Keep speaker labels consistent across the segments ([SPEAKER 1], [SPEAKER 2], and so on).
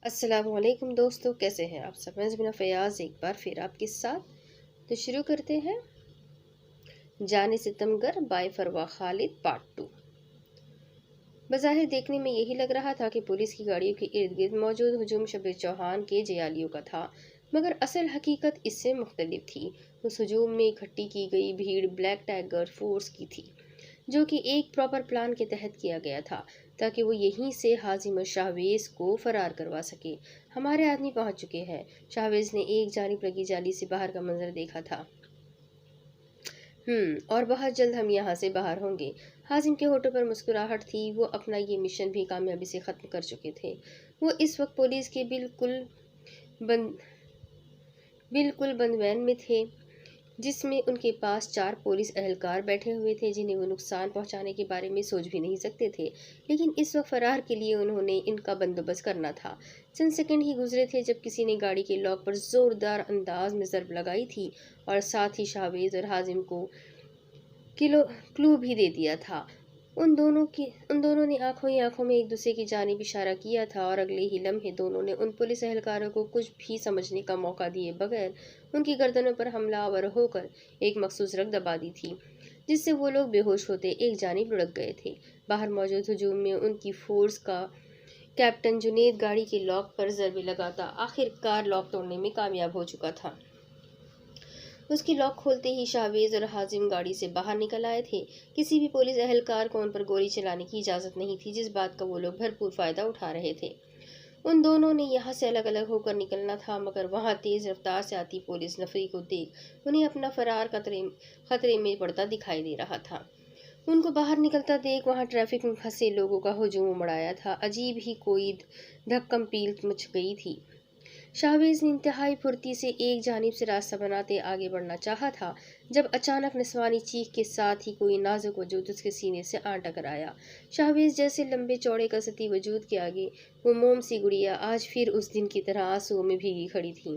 [SPEAKER 1] السلام علیکم دوستو، کیسے ہیں آپ سب؟ میں زمینہ فیاض ایک بار پھر آپ کے ساتھ تو شروع کرتے ہیں جان ستمگر بائی فروا خالد پارٹ 2۔ بظاہر دیکھنے میں یہی لگ رہا تھا کہ پولیس کی گاڑیوں کے ارد گرد موجود ہجوم شبیر چوہان کے جیالیوں کا تھا، مگر اصل حقیقت اس سے مختلف تھی۔ اس ہجوم میں اکٹھی کی گئی بھیڑ بلیک ٹائیگر فورس کی تھی، جو کہ ایک پراپر پلان کے تحت کیا گیا تھا تاکہ وہ یہیں سے حازم شاہویز کو فرار کروا سکے۔ ہمارے آدمی پہنچ چکے ہیں۔ شاہویز نے ایک جانب لگی جالی سے باہر کا منظر دیکھا تھا۔ اور بہت جلد ہم یہاں سے باہر ہوں گے۔ حازم کے ہونٹوں پر مسکراہٹ تھی، وہ اپنا یہ مشن بھی کامیابی سے ختم کر چکے تھے۔ وہ اس وقت پولیس کے بالکل بند وین میں تھے، جس میں ان کے پاس 4 پولیس اہلکار بیٹھے ہوئے تھے جنہیں وہ نقصان پہنچانے کے بارے میں سوچ بھی نہیں سکتے تھے، لیکن اس وقت فرار کے لیے انہوں نے ان کا بندوبست کرنا تھا۔ چند سیکنڈ ہی گزرے تھے جب کسی نے گاڑی کے لاک پر زوردار انداز میں ضرب لگائی تھی اور ساتھ ہی شاہویز اور حازم کو کلو بھی دے دیا تھا۔ ان دونوں نے آنکھوں ہی آنکھوں میں ایک دوسرے کی جانب اشارہ کیا تھا اور اگلے ہی لمحے دونوں نے ان پولیس اہلکاروں کو کچھ بھی سمجھنے کا موقع دیے بغیر ان کی گردنوں پر حملہ آور ہو کر ایک مخصوص رگ دبا دی تھی، جس سے وہ لوگ بے ہوش ہوتے ایک جانب لڑک گئے تھے۔ باہر موجود ہجوم میں ان کی فورس کا کیپٹن جنید گاڑی کے لاک پر ضربے لگاتا آخر کار لاک توڑنے میں کامیاب ہو چکا تھا۔ اس کی لاک کھولتے ہی شاہویز اور حازم گاڑی سے باہر نکل آئے تھے۔ کسی بھی پولیس اہلکار کو ان پر گولی چلانے کی اجازت نہیں تھی، جس بات کا وہ لوگ بھرپور فائدہ اٹھا رہے تھے۔ ان دونوں نے یہاں سے الگ الگ ہو کر نکلنا تھا، مگر وہاں تیز رفتار سے آتی پولیس نفری کو دیکھ انہیں اپنا فرار خطرے میں پڑتا دکھائی دے رہا تھا۔ ان کو باہر نکلتا دیکھ وہاں ٹریفک میں پھنسے لوگوں کا ہجوم امڑ آیا تھا۔ عجیب ہی کوئی دھکم پیل مچ گئی تھی۔ شاہویز نے انتہائی پھرتی سے ایک جانب سے راستہ بناتے آگے بڑھنا چاہا تھا جب اچانک نسوانی چیخ کے ساتھ ہی کوئی نازک وجود اس کے سینے سے آ ٹکرایا۔ شاہویز جیسے لمبے چوڑے کستی وجود کے آگے وہ موم سی گڑیا آج پھر اس دن کی طرح آنسوؤں میں بھیگی کھڑی تھی۔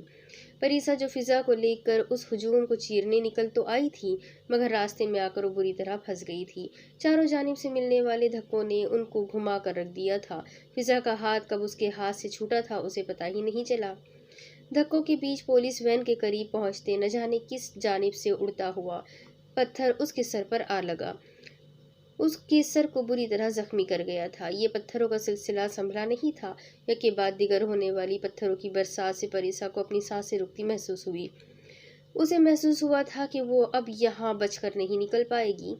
[SPEAKER 1] پریسا جو فضا کو لے کر اس ہجوم کو چیرنے نکل تو آئی تھی، مگر راستے میں آ کر وہ بری طرح پھنس گئی تھی۔ چاروں جانب سے ملنے والے دھکوں نے ان کو گھما کر رکھ دیا تھا۔ فضا کا ہاتھ کب اس کے ہاتھ سے چھوٹا تھا اسے پتہ ہی نہیں چلا۔ دھکوں کے بیچ پولیس وین کے قریب پہنچتے نہ جانے کس جانب سے اڑتا ہوا پتھر اس کے سر پر آ لگا، اس کے سر کو بری طرح زخمی کر گیا تھا۔ یہ پتھروں کا سلسلہ سنبھلا نہیں تھا، یک کے بعد دیگر ہونے والی پتھروں کی برسات سے پریسا کو اپنی سانسیں رکتی محسوس ہوئی۔ اسے محسوس ہوا تھا کہ وہ اب یہاں بچ کر نہیں نکل پائے گی،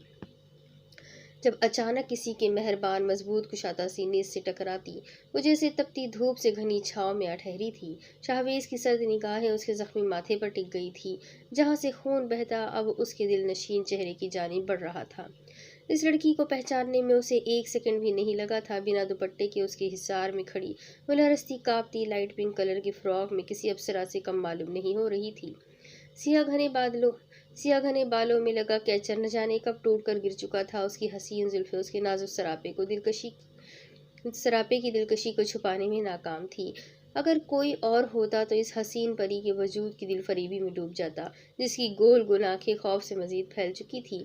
[SPEAKER 1] جب اچانک کسی کے مہربان مضبوط کشادہ سینے سے ٹکراتی وہ جیسے تپتی دھوپ سے گھنی چھاؤں میں آ ٹھہری تھی۔ شاہویز کی سرد نگاہیں اس کے زخمی ماتھے پر ٹک گئی تھی، جہاں سے خون بہتا اب اس کے دل نشین چہرے کی جانب بڑھ رہا تھا۔ اس لڑکی کو پہچاننے میں اسے ایک سیکنڈ بھی نہیں لگا تھا۔ بنا دوپٹے کے اس کے حصار میں کھڑی وہ لرزتی کانپتی لائٹ پنک کلر کی فراک میں کسی اپسرا سے کم معلوم نہیں ہو رہی تھی۔ سیاہ گھنے بالوں میں لگا کیچر نہ جانے کب ٹوٹ کر گر چکا تھا۔ اس کی حسین زلفیں اس کے نازک سراپے کی دلکشی کو چھپانے میں ناکام تھی۔ اگر کوئی اور ہوتا تو اس حسین پری کے وجود کی دل فریبی میں ڈوب جاتا، جس کی گول گول آنکھیں خوف سے مزید پھیل چکی تھی۔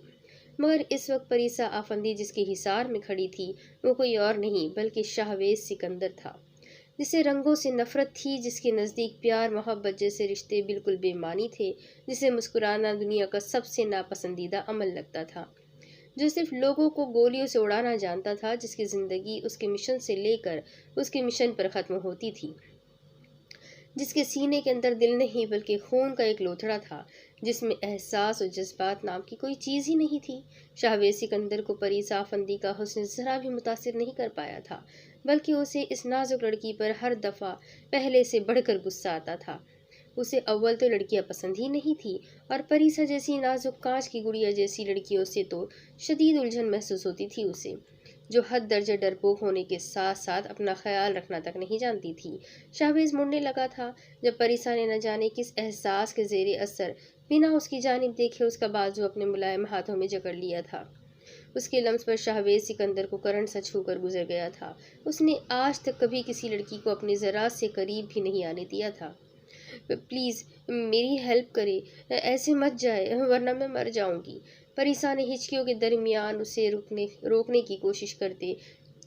[SPEAKER 1] مگر اس وقت پریسا آفندی جس کے حصار میں کھڑی تھی وہ کوئی اور نہیں بلکہ شاہویز سکندر تھا، جسے رنگوں سے نفرت تھی، جس کے نزدیک پیار محبت جیسے رشتے بالکل بے معنی تھے، جسے مسکرانا دنیا کا سب سے ناپسندیدہ عمل لگتا تھا، جو صرف لوگوں کو گولیوں سے اڑانا جانتا تھا، جس کی زندگی اس کے مشن سے لے کر اس کے مشن پر ختم ہوتی تھی، جس کے سینے کے اندر دل نہیں بلکہ خون کا ایک لوتھڑا تھا، جس میں احساس اور جذبات نام کی کوئی چیز ہی نہیں تھی۔ شاہویز سکندر کو پریسا آفندی کا حسن ذرا بھی متاثر نہیں کر پایا تھا، بلکہ اسے اس نازک لڑکی پر ہر دفعہ پہلے سے بڑھ کر غصہ آتا تھا۔ اسے اول تو لڑکیاں پسند ہی نہیں تھی، اور پریسا جیسی نازک کانچ کی گڑیا جیسی لڑکیوں سے تو شدید الجھن محسوس ہوتی تھی اسے، جو حد درجہ ڈرپوک ہونے کے ساتھ ساتھ اپنا خیال رکھنا تک نہیں جانتی تھی۔ شاہویز مڑنے لگا تھا جب پریسا نے نہ جانے کس احساس کے زیر اثر بنا اس کی جانب دیکھے اس کا بازو اپنے ملائم ہاتھوں میں جکڑ لیا تھا۔ اس کے لمس پر شاہویز سکندر کو کرنٹ سا چھو کر گزر گیا تھا۔ اس نے آج تک کبھی کسی لڑکی کو اپنے ذرا سے قریب بھی نہیں آنے دیا تھا۔ پلیز میری ہیلپ کرے، ایسے مت جائے ورنہ میں مر جاؤں گی۔ پریسا نے ہچکیوں کے درمیان اسے روکنے کی کوشش کرتے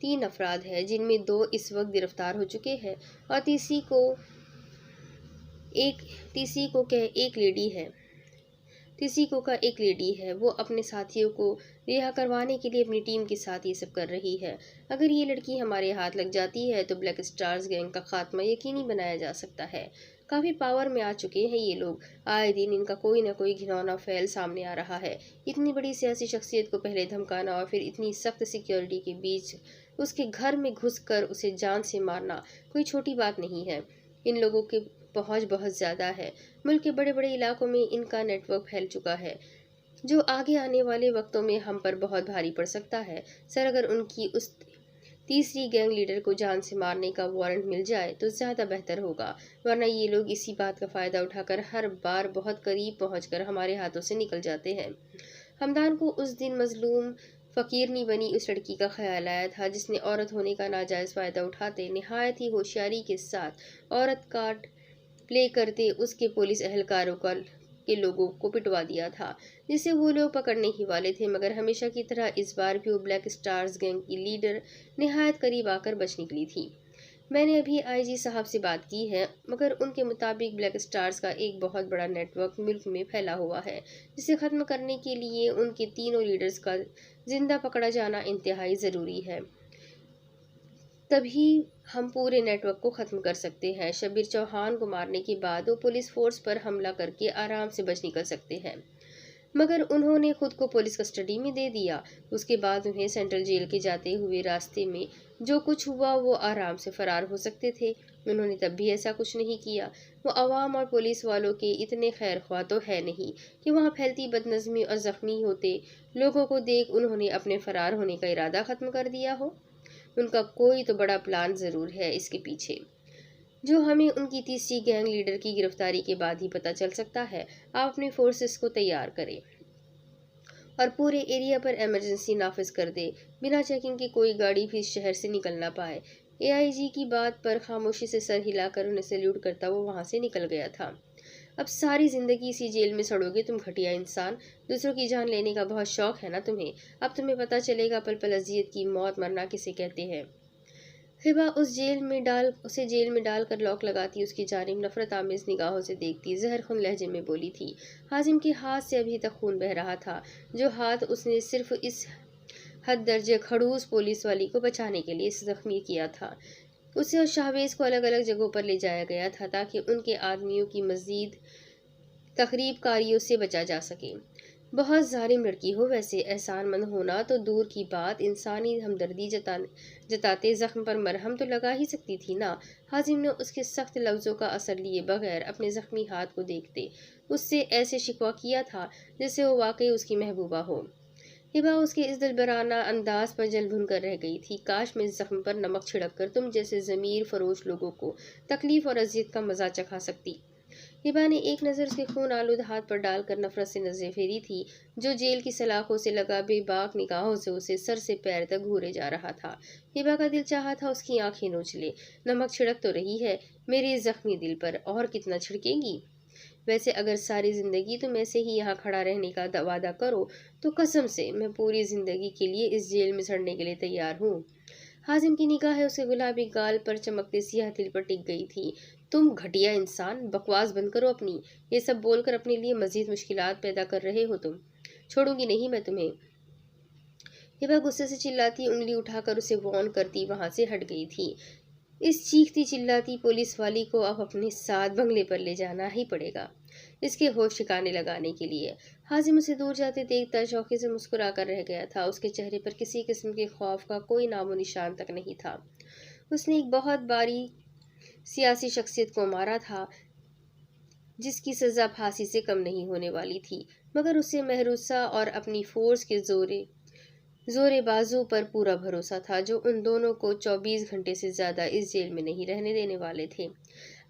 [SPEAKER 1] 3 افراد ہیں، جن میں 2 اس وقت گرفتار ہو چکے ہیں اور تیسری کو ایک لیڈی ہے۔ وہ اپنے ساتھیوں کو رہا کروانے کے لیے اپنی ٹیم کے ساتھ یہ سب کر رہی ہے۔ اگر یہ لڑکی ہمارے ہاتھ لگ جاتی ہے تو بلیک اسٹارز گینگ کا خاتمہ یقینی بنایا جا سکتا ہے۔ کافی پاور میں آ چکے ہیں یہ لوگ، آئے دن ان کا کوئی نہ کوئی گھناؤنا فعل سامنے آ رہا ہے۔ اتنی بڑی سیاسی شخصیت کو پہلے دھمکانا اور پھر اتنی سخت سیکیورٹی کے بیچ اس کے گھر میں گھس کر اسے جان سے مارنا کوئی چھوٹی بات نہیں ہے۔ ان لوگوں کی پہنچ بہت زیادہ ہے۔ ملک کے بڑے بڑے علاقوں میں ان کا نیٹ ورک پھیل چکا ہے، جو آگے آنے والے وقتوں میں ہم پر بہت بھاری پڑ سکتا ہے۔ سر، اگر ان کی اس تیسری گینگ لیڈر کو جان سے مارنے کا وارنٹ مل جائے تو زیادہ بہتر ہوگا، ورنہ یہ لوگ اسی بات کا فائدہ اٹھا کر ہر بار بہت قریب پہنچ کر ہمارے ہاتھوں سے نکل جاتے ہیں۔ ہمدان کو اس دن مظلوم فقیرنی بنی اس لڑکی کا خیال آیا تھا جس نے عورت ہونے کا ناجائز فائدہ اٹھاتے نہایت ہی ہوشیاری کے ساتھ عورت کارڈ پلے کرتے اس کے پولیس اہلکاروں کے لوگوں کو پٹوا دیا تھا، جسے وہ لوگ پکڑنے ہی والے تھے، مگر ہمیشہ کی طرح اس بار بھی وہ بلیک اسٹارز گینگ کی لیڈر نہایت قریب آ کر بچ نکلی تھی۔ میں نے ابھی آئی جی صاحب سے بات کی ہے، مگر ان کے مطابق بلیک اسٹارز کا ایک بہت بڑا نیٹ ورک ملک میں پھیلا ہوا ہے، جسے ختم کرنے کے لیے ان کے تینوں لیڈرز کا زندہ پکڑا جانا انتہائی ضروری ہے۔ تبھی ہم پورے نیٹ ورک کو ختم کر سکتے ہیں۔ شبیر چوہان کو مارنے کے بعد وہ پولیس فورس پر حملہ کر کے آرام سے بچ نکل سکتے ہیں، مگر انہوں نے خود کو پولیس کسٹڈی میں دے دیا۔ اس کے بعد انہیں سینٹرل جیل کے جاتے ہوئے راستے میں جو کچھ ہوا وہ آرام سے فرار ہو سکتے تھے۔ انہوں نے تب بھی ایسا کچھ نہیں کیا۔ وہ عوام اور پولیس والوں کے اتنے خیر خواہ تو ہے نہیں کہ وہاں پھیلتی بدنظمی اور زخمی ہوتے لوگوں کو دیکھ انہوں نے اپنے فرار ہونے کا ارادہ ختم کر دیا ہو۔ ان کا کوئی تو بڑا پلان ضرور ہے اس کے پیچھے، جو ہمیں ان کی تیسری گینگ لیڈر کی گرفتاری کے بعد ہی پتہ چل سکتا ہے۔ آپ اپنی فورسز کو تیار کریں اور پورے ایریا پر ایمرجنسی نافذ کر دیں، بنا چیکنگ کے کوئی گاڑی بھی اس شہر سے نکل نہ پائے۔ اے آئی جی کی بات پر خاموشی سے سر ہلا کر انہیں سیلیوٹ کرتا وہ وہاں سے نکل گیا تھا۔ اب ساری زندگی اسی جیل میں سڑو گے تم گھٹیا انسان، دوسروں کی جان لینے کا بہت شوق ہے نا تمہیں، اب تمہیں پتہ چلے گا پل پل اذیت کی موت مرنا کسے کہتے ہیں۔ ہبا اسے جیل میں ڈال کر لاک لگاتی اس کی جانب نفرت آمیز نگاہوں سے دیکھتی زہر خون لہجے میں بولی تھی۔ حازم کے ہاتھ سے ابھی تک خون بہہ رہا تھا، جو ہاتھ اس نے صرف اس حد درجے کھڑوس پولیس والی کو بچانے کے لیے زخمی کیا تھا۔ اسے اور شاہویز کو الگ الگ جگہوں پر لے جایا گیا تھا تاکہ ان کے آدمیوں کی مزید تخریب کاریوں سے بچا جا سکے۔ بہت ظالم لڑکی ہو ویسے، احسان مند ہونا تو دور کی بات، انسانی ہمدردی جتاتے زخم پر مرہم تو لگا ہی سکتی تھی نا۔ حازم نے اس کے سخت لفظوں کا اثر لیے بغیر اپنے زخمی ہاتھ کو دیکھتے اس سے ایسے شکوہ کیا تھا جیسے وہ واقعی اس کی محبوبہ ہو۔ ہبا اس کے اس دلبرانہ انداز پر جل بھن کر رہ گئی تھی۔ کاش میں اس زخم پر نمک چھڑک کر تم جیسے ضمیر فروش لوگوں کو تکلیف اور اذیت کا مزہ چکھا سکتی۔ ہبا نے ایک نظر اس کے خون آلود ہاتھ پر ڈال کر نفرت سے نظریں پھیری تھی، جو جیل کی سلاخوں سے لگا بے باک نگاہوں سے اسے سر سے پیر تک گھورے جا رہا تھا۔ ہبا کا دل چاہا تھا اس کی آنکھیں نوچ لے۔ نمک چھڑک تو رہی ہے میرے زخمی دل پر، اور کتنا چھڑکے گی؟ ویسے اگر ساری زندگی تم ایسے ہی یہاں کھڑا رہنے کا وعدہ کرو تو قسم سے میں پوری زندگی کے لیے اس جیل میں سڑنے کے لیے تیار ہوں۔ حازم کی نگاہیں اس کے گلابی گال پر چمکتے سیاہ دل پر ٹک گئی تھی۔ تم گھٹیا انسان، بکواس بند کرو اپنی، یہ سب بول کر اپنے لیے مزید مشکلات پیدا کر رہے ہو تم، چھوڑوں گی نہیں میں تمہیں۔ ہبا غصے سے چلاتی انگلی اٹھا کر اسے وارن کرتی وہاں سے ہٹ گئی تھی۔ اس چیختی چلاتی پولیس والی کو اب اپنے ساتھ بنگلے پر لے جانا ہی پڑے گا اس کے ہوش ٹھکانے لگانے کے لیے۔ حازم اسے دور جاتے دیکھتا شوقی سے مسکرا کر رہ گیا تھا۔ اس کے چہرے پر کسی قسم کے خوف کا کوئی نام و نشان تک نہیں تھا۔ اس نے ایک بہت باری سیاسی شخصیت کو مارا تھا جس کی سزا پھانسی سے کم نہیں ہونے والی تھی، مگر اسے محروسہ اور اپنی فورس کے زورے بازو پر پورا بھروسہ تھا، جو ان دونوں کو 24 گھنٹے سے زیادہ اس جیل میں نہیں رہنے دینے والے تھے۔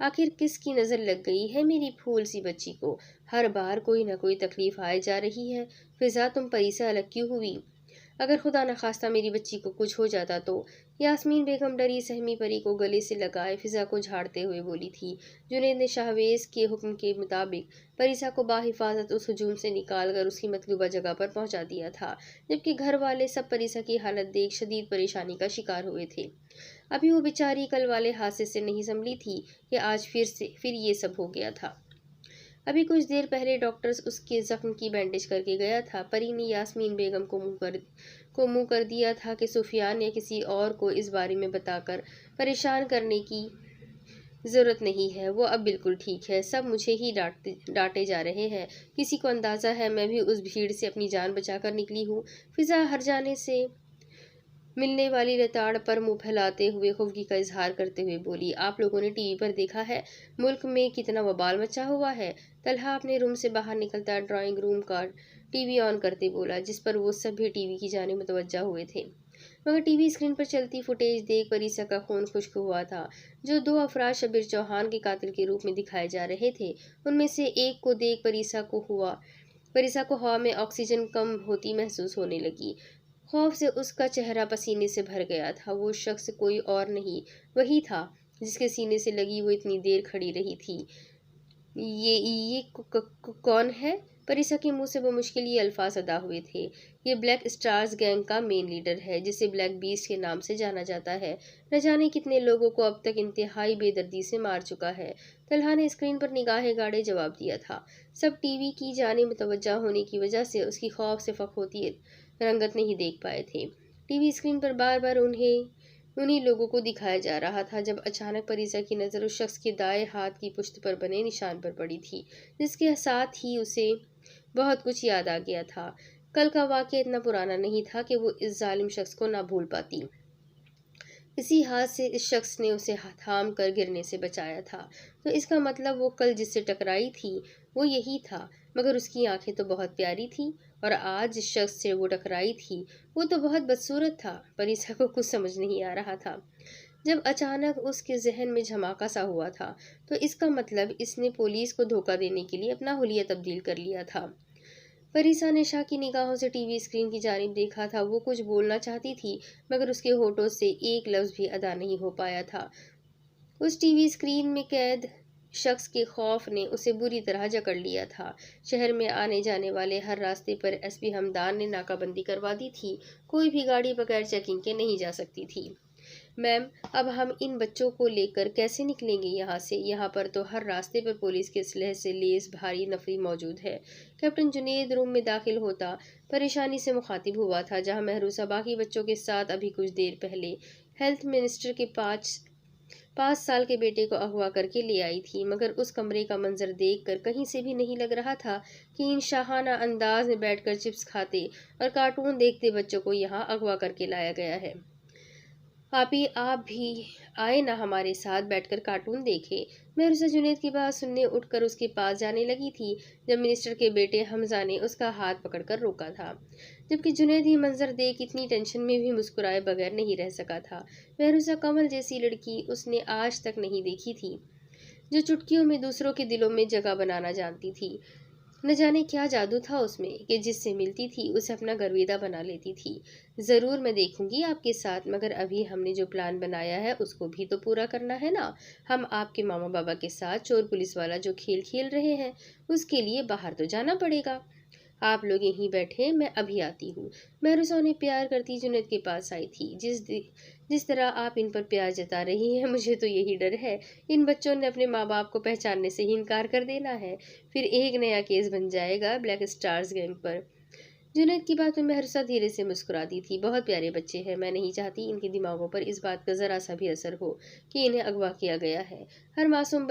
[SPEAKER 1] آخر کس کی نظر لگ گئی ہے میری پھول سی بچی کو؟ ہر بار کوئی نہ کوئی تکلیف آئے جا رہی ہے۔ فضا تم پری سے الگ کیوں ہوئی؟ اگر خدا نخواستہ میری بچی کو کچھ ہو جاتا تو؟ یاسمین بیگم ڈری سہمی پری کو گلے سے لگائے فضا کو جھاڑتے ہوئے بولی تھی۔ جنید نے شاہویز کے حکم کے مطابق پریسا کو باحفاظت اس ہجوم سے نکال کر اس کی مطلوبہ جگہ پر پہنچا دیا تھا، جبکہ گھر والے سب پریسا کی حالت دیکھ شدید پریشانی کا شکار ہوئے تھے۔ ابھی وہ بیچاری کل والے حادثے سے نہیں سنبھلی تھی کہ آج پھر یہ سب ہو گیا تھا۔ ابھی کچھ دیر پہلے ڈاکٹرز اس کے زخم کی بینڈیج کر کے گیا تھا۔ پری نے یاسمین بیگم کو منہ کر دیا تھا کہ سفیان یا کسی اور کو اس بارے میں بتا کر پریشان کرنے کی ضرورت نہیں ہے، وہ اب بالکل ٹھیک ہے، سب مجھے ہی ڈانٹے جا رہے ہیں، کسی کو اندازہ ہے میں بھی اس بھیڑ سے اپنی جان بچا کر نکلی ہوں؟ فضا ہر جانے سے ملنے والی رتاڑ پر منہ پھیلاتے ہوئے خفگی کا اظہار کرتے ہوئے بولی، آپ لوگوں نے ٹی وی پر دیکھا ہے ملک میں کتنا وبال مچا ہوا ہے؟ طلحہ اپنے روم سے باہر نکلتا ڈرائنگ روم کا ٹی وی آن کرتے بولا، جس پر وہ سب بھی ٹی وی کی جانب متوجہ ہوئے تھے، مگر ٹی وی اسکرین پر چلتی فوٹیج دیکھ پریسا کا خون خشک ہوا تھا۔ جو دو افراد شبیر چوہان کے قاتل کے روپ میں دکھائے جا رہے تھے، ان میں سے ایک کو دیکھ پریسا کو ہوا میں آکسیجن کم ہوتی محسوس ہونے لگی۔ خوف سے اس کا چہرہ پسینے سے بھر گیا تھا۔ وہ شخص کوئی اور نہیں، وہی تھا جس کے سینے سے لگی وہ اتنی دیر کھڑی رہی تھی۔ یہ کون ہے؟ پریسا کے منہ سے بمشکل یہ الفاظ ادا ہوئے تھے۔ یہ بلیک اسٹارز گینگ کا مین لیڈر ہے، جسے بلیک بیسٹ کے نام سے جانا جاتا ہے۔ نہ جانے کتنے لوگوں کو اب تک انتہائی بے دردی سے مار چکا ہے۔ طلحہ نے اسکرین پر نگاہیں گاڑے جواب دیا تھا۔ سب ٹی وی کی جانب متوجہ ہونے کی وجہ سے اس کی خوف سے فق ہوتی رنگت نہیں دیکھ پائے تھے۔ ٹی وی اسکرین پر بار بار انہی لوگوں کو دکھایا جا رہا تھا، جب اچانک پریسا کی نظر اس شخص کے دائیں ہاتھ کی پشت پر بنے نشان پر پڑی تھی، جس کے ساتھ ہی اسے بہت کچھ یاد آ گیا تھا۔ کل کا واقعہ اتنا پرانا نہیں تھا کہ وہ اس ظالم شخص کو نہ بھول پاتی۔ اسی ہاتھ سے اس شخص نے اسے تھام کر گرنے سے بچایا تھا، تو اس کا مطلب وہ کل جس سے ٹکرائی تھی وہ یہی تھا، مگر اس کی آنکھیں تو بہت پیاری تھیں، اور آج جس شخص سے وہ ٹکرائی تھی وہ تو بہت بدصورت تھا۔ پریسا کو کچھ سمجھ نہیں آ رہا تھا۔ جب اچانک اس کے ذہن میں جھماکا سا ہوا تھا تو اس کا مطلب اس نے پولیس کو دھوکہ دینے کے لیے اپنا حلیہ تبدیل کر لیا تھا۔ پریسا نے شاکی نگاہوں سے ٹی وی اسکرین کی جانب دیکھا تھا۔ وہ کچھ بولنا چاہتی تھی، مگر اس کے ہونٹوں سے ایک لفظ بھی ادا نہیں ہو پایا تھا۔ اس ٹی وی اسکرین میں قید شخص کے خوف نے اسے بری طرح جکڑ لیا تھا۔ شہر میں آنے جانے والے ہر راستے پر ایس پی ہمدان نے ناکہ بندی کروا دی تھی، کوئی بھی گاڑی بغیر چیکنگ کے نہیں جا سکتی تھی۔ میم، اب ہم ان بچوں کو لے کر کیسے نکلیں گے یہاں سے؟ یہاں پر تو ہر راستے پر پولیس کے اسلحے سے لیس بھاری نفری موجود ہے۔ کیپٹن جنید روم میں داخل ہوتا پریشانی سے مخاطب ہوا تھا، جہاں مہروسہ باقی بچوں کے ساتھ ابھی کچھ دیر پہلے ہیلتھ منسٹر کے 5 سال کے بیٹے کو اغوا کر کے لے آئی تھی، مگر اس کمرے کا منظر دیکھ کر کہیں سے بھی نہیں لگ رہا تھا کہ ان شاہانہ انداز میں بیٹھ کر چپس کھاتے اور کارٹون دیکھتے بچوں کو یہاں اغوا کر کے لایا گیا ہے۔ آپ بھی آئے نہ ہمارے ساتھ بیٹھ کر کارٹون دیکھیں۔ مہروسہ جنید کی بات سننے اٹھ کر اس کے پاس جانے لگی تھی، جب منسٹر کے بیٹے حمزہ نے اس کا ہاتھ پکڑ کر روکا تھا، جبکہ جنید یہ منظر دیکھ اتنی ٹینشن میں بھی مسکرائے بغیر نہیں رہ سکا تھا۔ مہروسہ کمل جیسی لڑکی اس نے آج تک نہیں دیکھی تھی، جو چٹکیوں میں دوسروں کے دلوں میں جگہ بنانا جانتی تھی۔ نہ جانے کیا جادو تھا اس میں کہ جس سے ملتی تھی اسے اپنا گرویدہ بنا لیتی تھی۔ ضرور میں دیکھوں گی آپ کے ساتھ، مگر ابھی ہم نے جو پلان بنایا ہے اس کو بھی تو پورا کرنا ہے نا۔ ہم آپ کے ماما بابا کے ساتھ چور پولیس والا جو کھیل کھیل رہے ہیں اس کے لیے باہر تو جانا پڑے گا۔ آپ لوگ یہیں بیٹھیں، میں ابھی آتی ہوں۔ مہروسہ انہیں پیار کرتی جنید کے پاس آئی تھی۔ جس طرح آپ ان پر پیار جتا رہی ہیں، مجھے تو یہی ڈر ہے ان بچوں نے اپنے ماں باپ کو پہچاننے سے ہی انکار کر دینا ہے، پھر ایک نیا کیس بن جائے گا بلیک اسٹارز گینگ پر۔ جنید کی بات میں مہروسہ دھیرے سے مسکراتی تھی۔ بہت پیارے بچے ہیں، میں نہیں چاہتی ان کے دماغوں پر اس بات کا ذرا سا بھی اثر ہو کہ انہیں اغوا کیا گیا ہے۔ ہر معصوم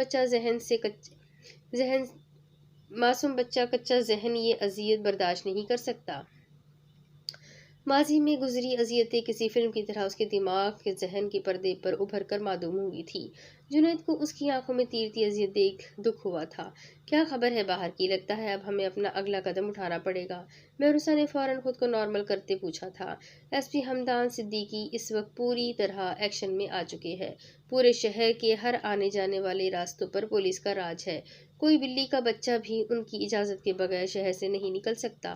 [SPEAKER 1] بچہ کچا ذہن یہ اذیت برداشت نہیں کر سکتا۔ ماضی میں گزری اذیتیں کسی فلم کی طرح اس کے دماغ کے ذہن کے پردے پر ابھر کر معدوم ہوئی تھی۔ جنید کو اس کی آنکھوں میں تیرتی اذیت دیکھ دکھ ہوا تھا۔ کیا خبر ہے باہر کی؟ لگتا ہے اب ہمیں اپنا اگلا قدم اٹھانا پڑے گا، مہروسہ نے فوراً خود کو نارمل کرتے پوچھا تھا۔ ایس پی ہمدان صدیقی اس وقت پوری طرح ایکشن میں آ چکے ہیں۔ پورے شہر کے ہر آنے جانے والے راستوں پر پولیس کا راج ہے، کوئی بلی کا بچہ بھی ان کی اجازت کے بغیر شہر سے نہیں نکل سکتا۔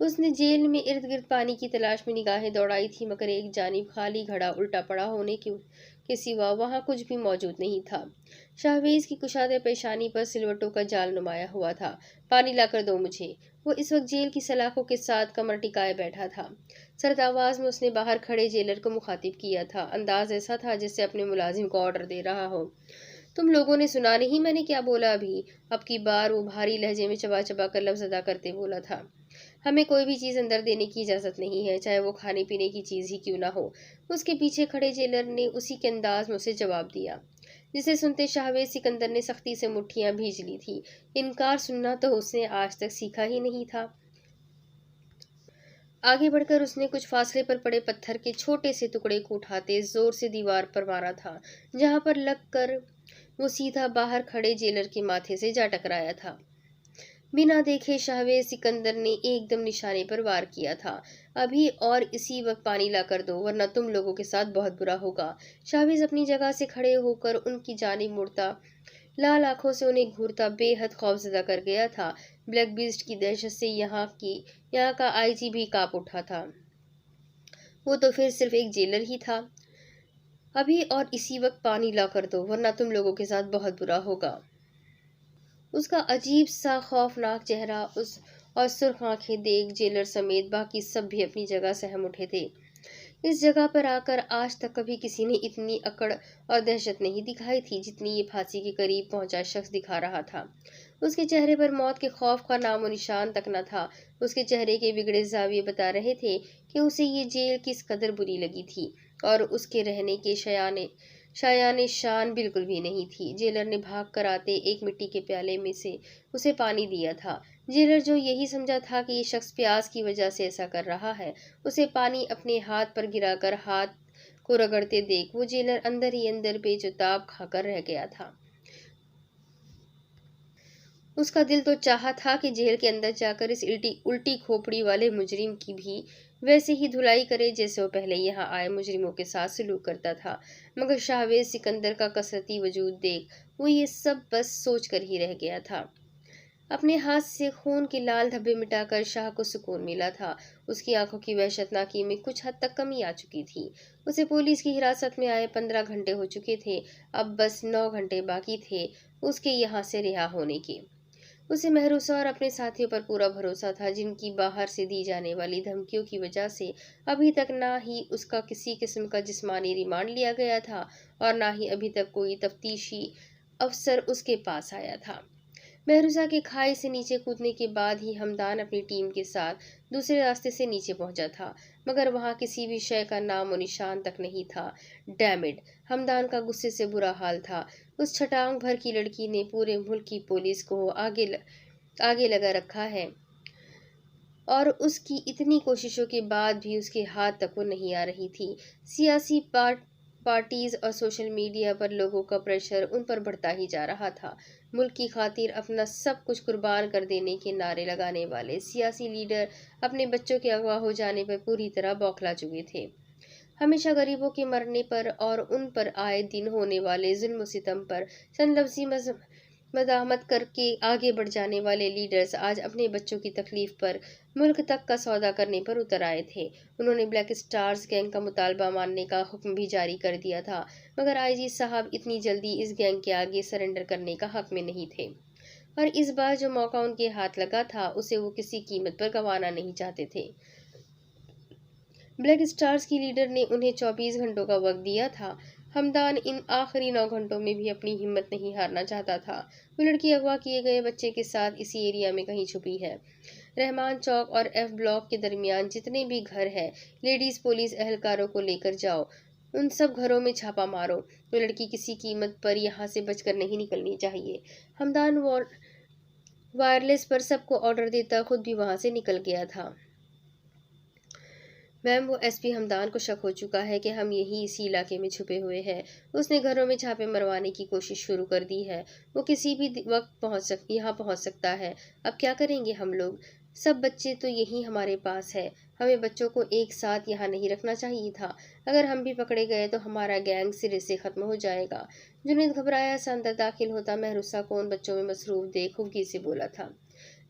[SPEAKER 1] اس نے جیل میں ارد گرد پانی کی تلاش میں نگاہیں دوڑائی تھی، مگر ایک جانب خالی گھڑا الٹا پڑا ہونے کے سوا وہاں کچھ بھی موجود نہیں تھا۔ شاہویز کی کشادہ پیشانی پر سلوٹوں کا جال نمایاں ہوا تھا۔ پانی لا کر دو مجھے۔ وہ اس وقت جیل کی سلاخوں کے ساتھ کمر ٹکائے بیٹھا تھا۔ سرد آواز میں اس نے باہر کھڑے جیلر کو مخاطب کیا تھا، انداز ایسا تھا جیسے اپنے ملازم کو آرڈر دے رہا ہو۔ تم لوگوں نے سنا نہیں میں نے کیا بولا ابھی؟ اب کی بار وہ بھاری لہجے میں چبا چبا کر لفظ ادا کرتے بولا تھا۔ ہمیں کوئی بھی چیز اندر دینے کی اجازت نہیں ہے، چاہے وہ کھانے پینے کی چیز ہی کیوں نہ ہو۔ اس کے پیچھے کھڑے جیلر نے اسی کے انداز میں اسے جواب دیا، جسے سنتے شاہویز سکندر نے سختی سے مٹھیاں بھیج لی تھی۔ انکار سننا تو اس نے آج تک سیکھا ہی نہیں تھا۔ آگے بڑھ کر اس نے کچھ فاصلے پر پڑے پتھر کے چھوٹے سے ٹکڑے کو اٹھاتے زور سے دیوار پر مارا تھا، جہاں پر لگ کر وہ سیدھا باہر کھڑے جیلر کے ماتھے سے جا ٹکرایا تھا۔ بنا دیکھے شاہویز سکندر نے ایک دم نشانے پر وار کیا تھا۔ ابھی اور اسی وقت پانی لا کر دو، ورنہ تم لوگوں کے ساتھ بہت برا ہوگا۔ شاہویز اپنی جگہ سے کھڑے ہو کر ان کی جانب مڑتا، لال آنکھوں سے انہیں گھورتا بے حد خوفزدہ کر گیا تھا۔ بلیک بیسٹ کی دہشت سے یہاں کا آئی جی بھی کانپ اٹھا تھا۔ وہ تو پھر صرف ایک جیلر ہی تھا۔ ابھی اور اسی وقت پانی لا کر دو، ورنہ تم لوگوں کے ساتھ بہت برا ہوگا۔ اس کا عجیب سا خوفناک چہرہ اور سرخ آنکھیں دیکھ جیلر سمیت باقی سب بھی اپنی جگہ سہم اٹھے تھے۔ اس جگہ پر آ کر آج تک کبھی کسی نے اتنی اکڑ اور دہشت نہیں دکھائی تھی جتنی یہ پھانسی کے قریب پہنچا شخص دکھا رہا تھا۔ اس کے چہرے پر موت کے خوف کا نام و نشان تک نہ تھا۔ اس کے چہرے کے بگڑے زاویے بتا رہے تھے کہ اسے یہ جیل کس قدر بری لگی تھی، اور اس کے رہنے کے شایان شان بالکل بھی نہیں تھی۔ جیلر نے بھاگ کر آتے ایک مٹی کے پیالے میں سے اسے پانی دیا تھا۔ جیلر جو یہی سمجھا تھا کہ یہ شخص پیاس کی وجہ سے ایسا کر رہا ہے، اسے پانی اپنے ہاتھ پر گرا کر ہاتھ کو رگڑتے دیکھ وہ جیلر اندر ہی اندر بے جتاب کھا کر رہ گیا تھا۔ اس کا دل تو چاہا تھا کہ جیل کے اندر جا کر اس الٹی کھوپڑی والے مجرم کی بھی ویسے ہی دھلائی کرے جیسے وہ پہلے یہاں آئے مجرموں کے ساتھ سلوک کرتا تھا، مگر شاہویز سکندر کا کثرتی وجود دیکھ وہ یہ سب بس سوچ کر ہی رہ گیا تھا۔ اپنے ہاتھ سے خون کے لال دھبے مٹا کر شاہ کو سکون ملا تھا۔ اس کی آنکھوں کی وحشتناکی میں کچھ حد تک کمی آ چکی تھی۔ اسے پولیس کی حراست میں آئے 15 گھنٹے ہو چکے تھے، اب بس 9 گھنٹے باقی تھے اس کے یہاں سے رہا ہونے کے۔ اسے محروسہ اور اپنے ساتھیوں پر پورا بھروسہ تھا، جن کی باہر سے دی جانے والی دھمکیوں کی وجہ سے ابھی تک نہ ہی اس کا کسی قسم کا جسمانی ریمانڈ لیا گیا تھا اور نہ ہی ابھی تک کوئی تفتیشی افسر اس کے پاس آیا تھا۔ محروسہ کے کھائی سے نیچے کودنے کے بعد ہی ہمدان اپنی ٹیم کے ساتھ دوسرے راستے سے نیچے پہنچا تھا، مگر وہاں کسی بھی شے کا نام و نشان تک نہیں تھا۔ Dam it! ہمدان کا غصے سے برا حال تھا۔ اس چھٹانگ بھر کی لڑکی نے پورے ملک کی پولیس کو آگے لگا رکھا ہے، اور اس کی اتنی کوششوں کے بعد بھی اس کے ہاتھ تک وہ نہیں آ رہی تھی۔ سیاسی پارٹیز اور سوشل میڈیا پر لوگوں کا پریشر ان پر بڑھتا ہی جا رہا تھا۔ ملک کی خاطر اپنا سب کچھ قربان کر دینے کے نعرے لگانے والے سیاسی لیڈر اپنے بچوں کے اغوا ہو جانے پر پوری طرح بوکھلا چکے تھے۔ ہمیشہ غریبوں کے مرنے پر اور ان پر آئے دن ہونے والے ظلم و ستم پر چند لفظی مزاحمت کر کے آگے بڑھ جانے والے لیڈرز آج اپنے بچوں کی تکلیف پر ملک تک کا سودا کرنے پر اتر آئے تھے۔ انہوں نے بلیک اسٹارز گینگ کا مطالبہ ماننے کا حکم بھی جاری کر دیا تھا، مگر آئی جی صاحب اتنی جلدی اس گینگ کے آگے سرنڈر کرنے کا حق میں نہیں تھے، اور اس بار جو موقع ان کے ہاتھ لگا تھا اسے وہ کسی قیمت پر گنوانا نہیں چاہتے تھے۔ بلیک اسٹارز کی لیڈر نے انہیں 24 گھنٹوں کا وقت دیا تھا۔ ہمدان ان آخری 9 گھنٹوں میں بھی اپنی ہمت نہیں ہارنا چاہتا تھا۔ وہ لڑکی اغوا کیے گئے بچے کے ساتھ اسی ایریا میں کہیں چھپی ہے۔ رحمان چوک اور ایف بلاک کے درمیان جتنے بھی گھر ہیں، لیڈیز پولیس اہلکاروں کو لے کر جاؤ، ان سب گھروں میں چھاپا مارو۔ وہ لڑکی کسی قیمت پر یہاں سے بچ کر نہیں نکلنی چاہیے۔ ہمدان وائرلیس پر سب کو آرڈر دیتا خود بھی وہاں سے نکل گیا تھا۔ میم، وہ ایس پی ہمدان کو شک ہو چکا ہے کہ ہم یہی اسی علاقے میں چھپے ہوئے ہیں۔ اس نے گھروں میں چھاپے مروانے کی کوشش شروع کر دی ہے۔ وہ کسی بھی وقت یہاں پہنچ سکتا ہے۔ اب کیا کریں گے ہم لوگ؟ سب بچے تو یہی ہمارے پاس ہے۔ ہمیں بچوں کو ایک ساتھ یہاں نہیں رکھنا چاہیے تھا۔ اگر ہم بھی پکڑے گئے تو ہمارا گینگ سرے سے ختم ہو جائے گا۔ جنید گھبرایا سا اندر داخل ہوتا محروسہ کو ان بچوں میں مصروف دیکھ خفگی سے بولا تھا،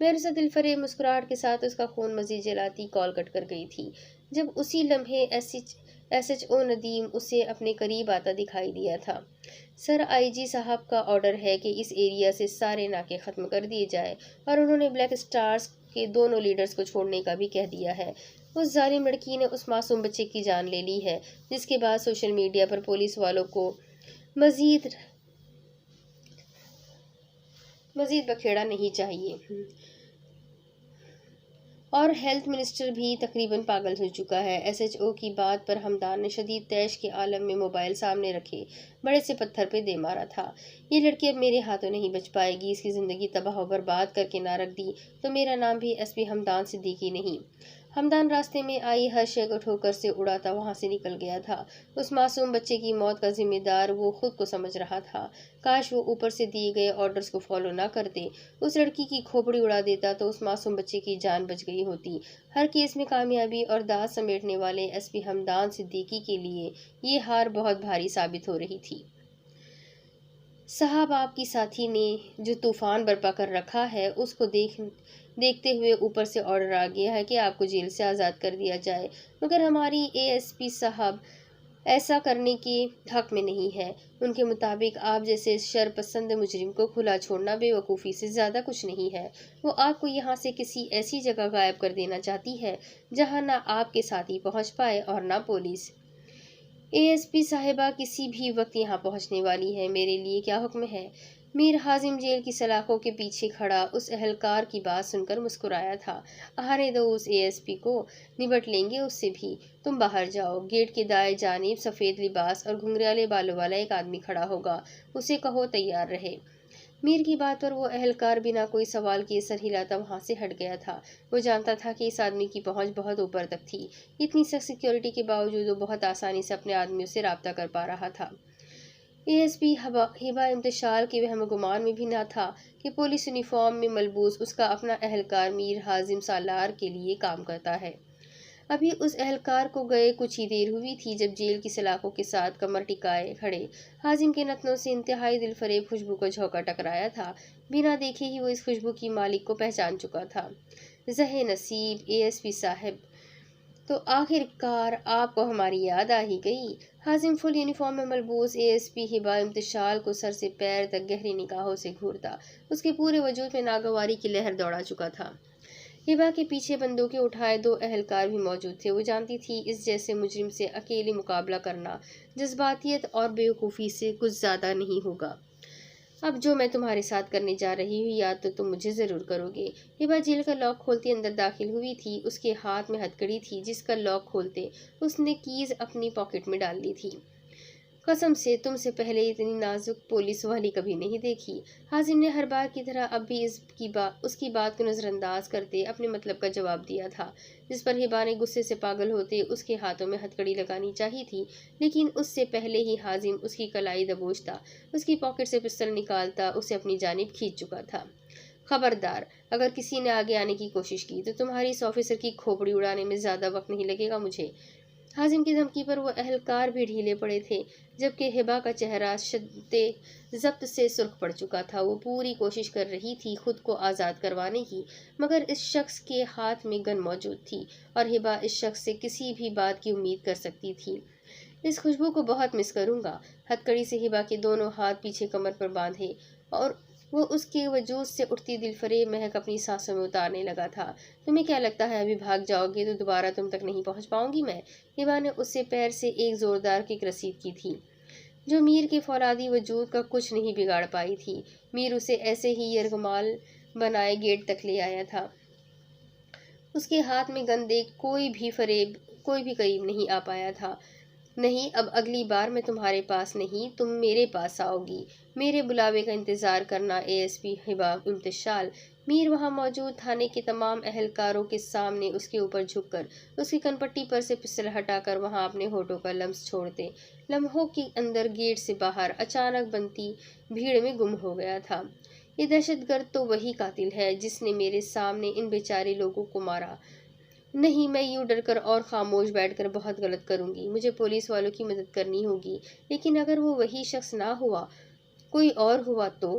[SPEAKER 1] مہروزہ دلفریب مسکراہٹ کے ساتھ اس کا خون مزید جلاتی کال کٹ کر گئی تھی جب اسی لمحے ایس ایچ او ندیم اسے اپنے قریب آتا دکھائی دیا تھا۔ سر آئی جی صاحب کا آرڈر ہے کہ اس ایریا سے سارے ناکے ختم کر دیے جائیں اور انہوں نے بلیک اسٹارز کے دونوں لیڈرز کو چھوڑنے کا بھی کہہ دیا ہے۔ اس ظالم لڑکی نے اس معصوم بچے کی جان لے لی ہے جس کے بعد سوشل میڈیا پر پولیس والوں کو مزید بکھیڑا نہیں چاہیے۔ اور ہیلتھ منسٹر بھی تقریباً پاگل ہو چکا ہے۔ ایس ایچ او کی بات پر ہمدان نے شدید طیش کے عالم میں موبائل سامنے رکھے بڑے سے پتھر پہ دے مارا تھا۔ یہ لڑکی اب میرے ہاتھوں نہیں بچ پائے گی۔ اس کی زندگی تباہ و برباد کر کے نہ رکھ دی تو میرا نام بھی ایس پی ہمدان صدیقی نہیں۔ ہمدان راستے میں آئی ہر شے کو ٹھوکر سے اڑاتا وہاں سے نکل گیا تھا۔ اس معصوم بچے کی موت کا ذمہ دار وہ خود کو سمجھ رہا تھا۔ کاش وہ اوپر سے دیے گئے آرڈرز کو فالو نہ کرتے، اس لڑکی کی کھوپڑی اڑا دیتا تو اس معصوم بچے کی جان بچ گئی ہوتی۔ ہر کیس میں کامیابی اور داد سمیٹنے والے ایس پی ہمدان صدیقی کے لیے یہ ہار بہت بھاری ثابت ہو رہی تھی۔ صاحب، آپ کی ساتھی نے جو طوفان برپا کر رکھا ہے اس کو دیکھتے ہوئے اوپر سے آرڈر آ گیا ہے کہ آپ کو جیل سے آزاد کر دیا جائے، مگر ہماری اے ایس پی صاحب ایسا کرنے کے حق میں نہیں ہے۔ ان کے مطابق آپ جیسے شر پسند مجرم کو کھلا چھوڑنا بے وقوفی سے زیادہ کچھ نہیں ہے۔ وہ آپ کو یہاں سے کسی ایسی جگہ غائب کر دینا چاہتی ہے جہاں نہ آپ کے ساتھی پہنچ پائے اور نہ پولیس۔ اے ایس پی صاحبہ کسی بھی وقت یہاں پہنچنے والی ہے۔ میرے لیے کیا حکم ہے؟ میر حازم جیل کی سلاخوں کے پیچھے کھڑا اس اہلکار کی بات سن کر مسکرایا تھا۔ آنے دو اس اے ایس پی کو، نبٹ لیں گے اس سے بھی۔ تم باہر جاؤ۔ گیٹ کے دائیں جانب سفید لباس اور گھنگریالے بالوں والا ایک آدمی کھڑا ہوگا، اسے کہو تیار رہے۔ میر کی بات پر وہ اہلکار بنا کوئی سوال کیے سر ہلاتا وہاں سے ہٹ گیا تھا۔ وہ جانتا تھا کہ اس آدمی کی پہنچ بہت اوپر تک تھی۔ اتنی سخت سیکیورٹی کے باوجود وہ بہت آسانی سے اپنے آدمیوں سے رابطہ کر پا رہا تھا۔ اے ایس پی ہبا امتشال کے وہم و گمان میں بھی نہ تھا کہ پولیس یونیفارم میں ملبوس اس کا اپنا اہلکار میر حازم سالار کے لیے کام کرتا ہے۔ ابھی اس اہلکار کو گئے کچھ ہی دیر ہوئی تھی جب جیل کی سلاخوں کے ساتھ کمر ٹکائے کھڑے حازم کے نتنوں سے انتہائی دلفریب خوشبو کا جھونکا ٹکرایا تھا۔ بنا دیکھے ہی وہ اس خوشبو کی مالک کو پہچان چکا تھا۔ زہ نصیب اے ایس پی صاحب، تو آخر کار آپ کو ہماری یاد آ ہی گئی۔ حازم فل یونیفارم میں ملبوس اے ایس پی ہبا امتشال کو سر سے پیر تک گہری نگاہوں سے گھورتا۔ اس کے پورے وجود میں ناگواری کی لہر دوڑا چکا تھا۔ ہبا کے پیچھے بندوقیں اٹھائے دو اہلکار بھی موجود تھے۔ وہ جانتی تھی اس جیسے مجرم سے اکیلے مقابلہ کرنا جذباتیت اور بیوقوفی سے کچھ زیادہ نہیں ہوگا۔ اب جو میں تمہارے ساتھ کرنے جا رہی ہوں یاد تو تم مجھے ضرور کرو گے۔ ہبا جیل کا لاک کھولتی اندر داخل ہوئی تھی۔ اس کے ہاتھ میں ہتھکڑی تھی جس کا لاک کھولتے اس نے کیز اپنی پاکٹ میں ڈال لی تھی۔ قسم سے تم سے پہلے اتنی نازک پولیس والی کبھی نہیں دیکھی۔ حازم نے ہر بار کی طرح اب بھی اس کی بات کو نظر انداز کرتے اپنے مطلب کا جواب دیا تھا، جس پر ہبا نے غصے سے پاگل ہوتے اس کے ہاتھوں میں ہتھکڑی لگانی چاہی تھی، لیکن اس سے پہلے ہی حازم اس کی کلائی دبوچتا، اس کی پاکٹ سے پستل نکالتا اسے اپنی جانب کھینچ چکا تھا۔ خبردار، اگر کسی نے آگے آنے کی کوشش کی تو تمہاری اس آفیسر کی کھوپڑی اڑانے میں زیادہ وقت نہیں لگے گا مجھے۔ حازم کی دھمکی پر وہ اہلکار بھی ڈھیلے پڑے تھے، جبکہ ہبا کا چہرہ شدت ضبط سے سرخ پڑ چکا تھا۔ وہ پوری کوشش کر رہی تھی خود کو آزاد کروانے کی، مگر اس شخص کے ہاتھ میں گن موجود تھی اور ہبا اس شخص سے کسی بھی بات کی امید کر سکتی تھی۔ اس خوشبو کو بہت مس کروں گا۔ ہتھکڑی سے ہبا کے دونوں ہاتھ پیچھے کمر پر باندھے اور وہ اس کے وجود سے اٹھتی دلفریب مہک اپنی سانسوں میں اتارنے لگا تھا۔ تمہیں کیا لگتا ہے ابھی بھاگ جاؤ گے تو دوبارہ تم تک نہیں پہنچ پاؤں گی میں؟ ہبا نے اس سے پیر سے ایک زوردار کک رسید کی تھی جو میر کے فولادی وجود کا کچھ نہیں بگاڑ پائی تھی۔ میر اسے ایسے ہی یرغمال بنائے گیٹ تک لے آیا تھا۔ اس کے ہاتھ میں گن دیکھ کوئی بھی قریب نہیں آ پایا تھا۔ نہیں، اب اگلی بار میں تمہارے پاس نہیں، تم میرے پاس آؤ گی۔ میرے بلاوے کا انتظار کرنا اے ایس پی ہبا امتشال۔ میر وہاں موجود تھانے کے تمام اہلکاروں کے سامنے اس کے اوپر جھک کر اس کی کن پٹی پر سے پستل ہٹا کر وہاں اپنے ہونٹوں کا لمس چھوڑتے لمحوں کے اندر گیٹ سے باہر اچانک بنتی بھیڑ میں گم ہو گیا تھا۔ یہ دہشت گرد تو وہی قاتل ہے جس نے میرے سامنے ان بیچارے لوگوں کو مارا۔ نہیں، میں یوں ڈر کر اور خاموش بیٹھ کر بہت غلط کروں گی۔ مجھے پولیس والوں کی مدد کرنی ہوگی، لیکن اگر وہ وہی شخص نہ ہوا، کوئی اور ہوا تو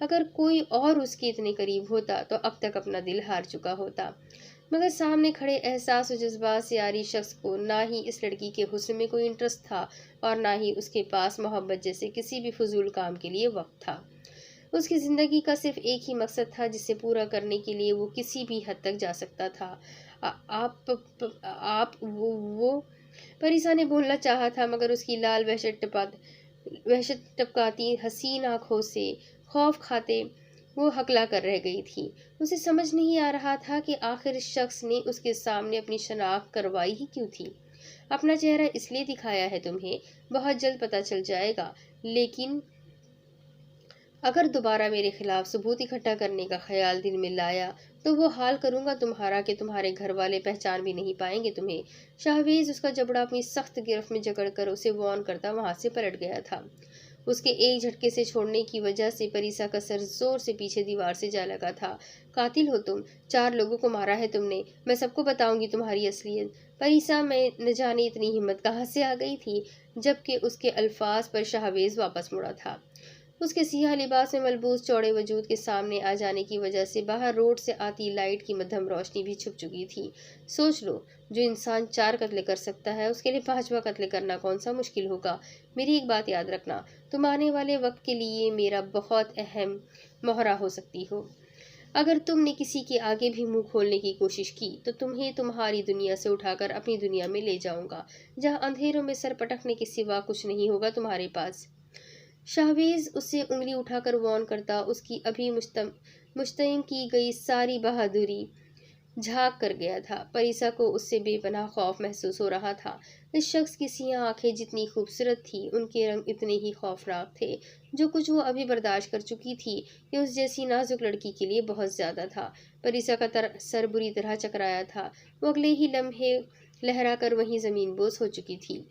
[SPEAKER 1] اگر کوئی اور اس کے اتنے قریب ہوتا تو اب تک اپنا دل ہار چکا ہوتا، مگر سامنے کھڑے احساس و جذبات سے عاری شخص کو نہ ہی اس لڑکی کے حسن میں کوئی انٹرسٹ تھا اور نہ ہی اس کے پاس محبت جیسے کسی بھی فضول کام کے لیے وقت تھا۔ اس کی زندگی کا صرف ایک ہی مقصد تھا جسے پورا کرنے کے لیے وہ کسی بھی حد تک جا سکتا تھا۔ آپ وہ پریسا نے بولنا چاہا تھا، مگر اس کی لال وحشت ٹپکاتی حسین آنکھوں سے خوف کھاتے وہ ہکلا کر رہ گئی تھی۔ اسے سمجھ نہیں آ رہا تھا کہ آخر اس شخص نے اس کے سامنے اپنی شناخت کروائی ہی کیوں تھی۔ اپنا چہرہ اس لیے دکھایا ہے تمہیں، بہت جلد پتہ چل جائے گا، لیکن اگر دوبارہ میرے خلاف ثبوت اکٹھا کرنے کا خیال دل میں لایا تو وہ حال کروں گا تمہارا کہ تمہارے گھر والے پہچان بھی نہیں پائیں گے تمہیں۔ شاہویز اس کا جبڑا اپنی سخت گرفت میں جکڑ کر اسے وارن کرتا وہاں سے پلٹ گیا تھا۔ اس کے ایک جھٹکے سے چھوڑنے کی وجہ سے پریسا کا سر زور سے پیچھے دیوار سے جا لگا تھا۔ قاتل ہو تم، 4 لوگوں کو مارا ہے تم نے، میں سب کو بتاؤں گی تمہاری اصلیت۔ پریسا میں نہ جانے اتنی ہمت کہاں سے آ گئی تھی، جبکہ اس کے الفاظ پر شاہویز واپس مڑا تھا۔ اس کے سیاہ لباس میں ملبوس چوڑے وجود کے سامنے آ جانے کی وجہ سے باہر روڈ سے آتی لائٹ کی مدھم روشنی بھی چھپ چکی تھی۔ سوچ لو، جو انسان 4 قتل کر سکتا ہے اس کے لیے 5واں قتل کرنا کون سا مشکل ہوگا۔ میری ایک بات یاد رکھنا، تم آنے والے وقت کے لیے میرا بہت اہم مہرہ ہو سکتی ہو۔ اگر تم نے کسی کے آگے بھی منہ کھولنے کی کوشش کی تو تمہیں تمہاری دنیا سے اٹھا کر اپنی دنیا میں لے جاؤں گا، جہاں اندھیروں میں سر پٹکنے کے سوا کچھ نہیں ہوگا تمہارے پاس۔ شاہویز اس سے انگلی اٹھا کر وارن کرتا اس کی ابھی مشتعل کی گئی ساری بہادری جھاگ کر گیا تھا۔ پریسا کو اس سے بے پناہ خوف محسوس ہو رہا تھا۔ اس شخص کی سیاہ آنکھیں جتنی خوبصورت تھی، ان کے رنگ اتنے ہی خوفناک تھے۔ جو کچھ وہ ابھی برداشت کر چکی تھی یہ اس جیسی نازک لڑکی کے لیے بہت زیادہ تھا۔ پریسا کا سر بری طرح چکرایا تھا، وہ اگلے ہی لمحے لہرا کر وہیں زمین بوس ہو چکی تھی،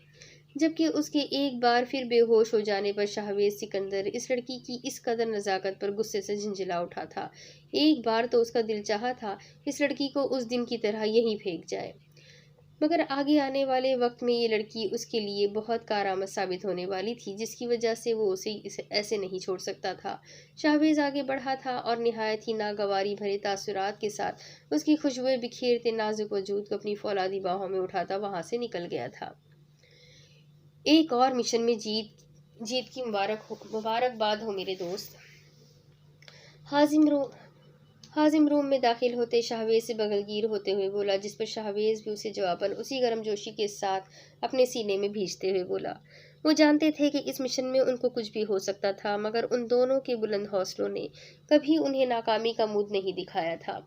[SPEAKER 1] جبکہ اس کے ایک بار پھر بے ہوش ہو جانے پر شاہویز سکندر اس لڑکی کی اس قدر نزاکت پر غصے سے جھنجھلا اٹھا تھا۔ ایک بار تو اس کا دل چاہا تھا اس لڑکی کو اس دن کی طرح یہیں پھینک جائے، مگر آگے آنے والے وقت میں یہ لڑکی اس کے لیے بہت کارآمد ثابت ہونے والی تھی، جس کی وجہ سے وہ اسے ایسے نہیں چھوڑ سکتا تھا۔ شاہویز آگے بڑھا تھا اور نہایت ہی ناگواری بھرے تاثرات کے ساتھ اس کی خوشبوئیں بکھیرتے نازک وجود کو اپنی فولادی باہوں میں اٹھاتا وہاں سے نکل گیا تھا۔ ایک اور مشن میں جیت کی مبارکباد ہو میرے دوست۔ حازم روم میں داخل ہوتے شاہویز سے بغلگیر ہوتے ہوئے بولا، جس پر شاہویز بھی اسے جواباً اسی گرم جوشی کے ساتھ اپنے سینے میں بھیجتے ہوئے بولا۔ وہ جانتے تھے کہ اس مشن میں ان کو کچھ بھی ہو سکتا تھا، مگر ان دونوں کے بلند حوصلوں نے کبھی انہیں ناکامی کا منہ نہیں دکھایا تھا۔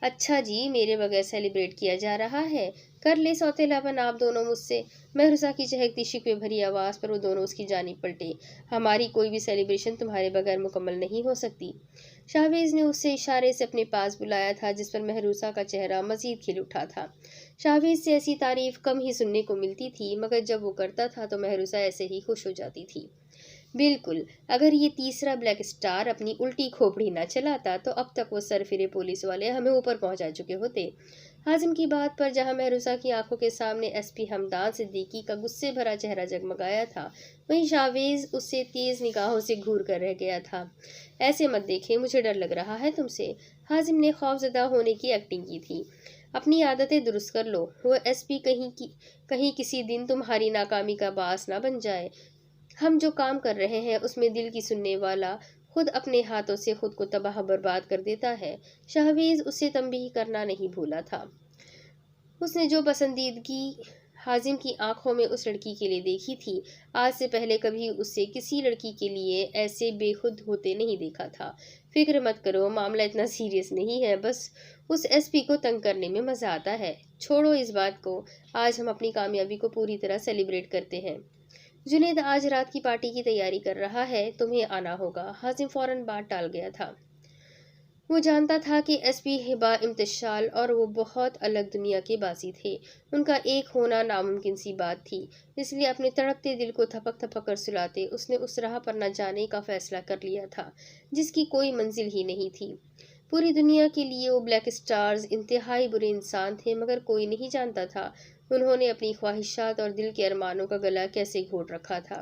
[SPEAKER 1] اچھا جی، میرے بغیر سیلیبریٹ کیا جا رہا ہے، کر لے سوتیلا پن آپ دونوں مجھ سے۔ مہروزہ کی چہکتی شکوے بھری آواز پر وہ دونوں اس کی جانب پلٹے۔ ہماری کوئی بھی سیلیبریشن تمہارے بغیر مکمل نہیں ہو سکتی۔ شاہویز نے اسے اشارے سے اپنے پاس بلایا تھا، جس پر مہروزہ کا چہرہ مزید کھل اٹھا تھا۔ شاہویز سے ایسی تعریف کم ہی سننے کو ملتی تھی، مگر جب وہ کرتا تھا تو مہروزہ ایسے ہی خوش ہو جاتی تھی۔ بالکل، اگر یہ تیسرا بلیک اسٹار اپنی الٹی کھوپڑی نہ چلاتا تو اب تک وہ سرفرے پولیس والے ہمیں اوپر پہنچا چکے ہوتے۔ حازم کی بات پر جہاں مہروزہ کی آنکھوں کے سامنے ایس پی ہمدان صدیقی کا غصے بھرا چہرہ جگمگایا تھا، وہیں شاہویز اس سے تیز نگاہوں سے گھور کر رہ گیا تھا۔ ایسے مت دیکھیں، مجھے ڈر لگ رہا ہے تم سے۔ حازم نے خوفزدہ ہونے کی ایکٹنگ کی تھی۔ اپنی عادتیں درست کر لو، وہ ایس پی کہیں کسی دن تمہاری ناکامی کا باعث نہ بن جائے۔ ہم جو کام کر رہے ہیں اس میں دل کی سننے والا خود اپنے ہاتھوں سے خود کو تباہ برباد کر دیتا ہے۔ شاہویز اسے تنبیہ کرنا نہیں بھولا تھا۔ اس نے جو پسندیدگی حازم کی آنکھوں میں اس لڑکی کے لیے دیکھی تھی، آج سے پہلے کبھی اسے کسی لڑکی کے لیے ایسے بے خود ہوتے نہیں دیکھا تھا۔ فکر مت کرو، معاملہ اتنا سیریس نہیں ہے، بس اس ایس پی کو تنگ کرنے میں مزہ آتا ہے۔ چھوڑو اس بات کو، آج ہم اپنی کامیابی کو پوری طرح سیلیبریٹ کرتے ہیں۔ جنید آج رات کی پارٹی کی تیاری کر رہا ہے، تمہیں آنا ہوگا۔ حازم فوراً بات ٹال گیا تھا۔ وہ جانتا تھا کہ ایس پی ہبا امتشال اور وہ بہت الگ دنیا کے باسی تھے، ان کا ایک ہونا ناممکن سی بات تھی، اس لیے اپنے تڑپتے دل کو تھپک تھپک کر سلاتے اس نے اس راہ پر نہ جانے کا فیصلہ کر لیا تھا جس کی کوئی منزل ہی نہیں تھی۔ پوری دنیا کے لیے وہ بلیک اسٹارز انتہائی برے انسان تھے، مگر کوئی نہیں جانتا تھا انہوں نے اپنی خواہشات اور دل کے ارمانوں کا گلا کیسے گھونٹ رکھا تھا۔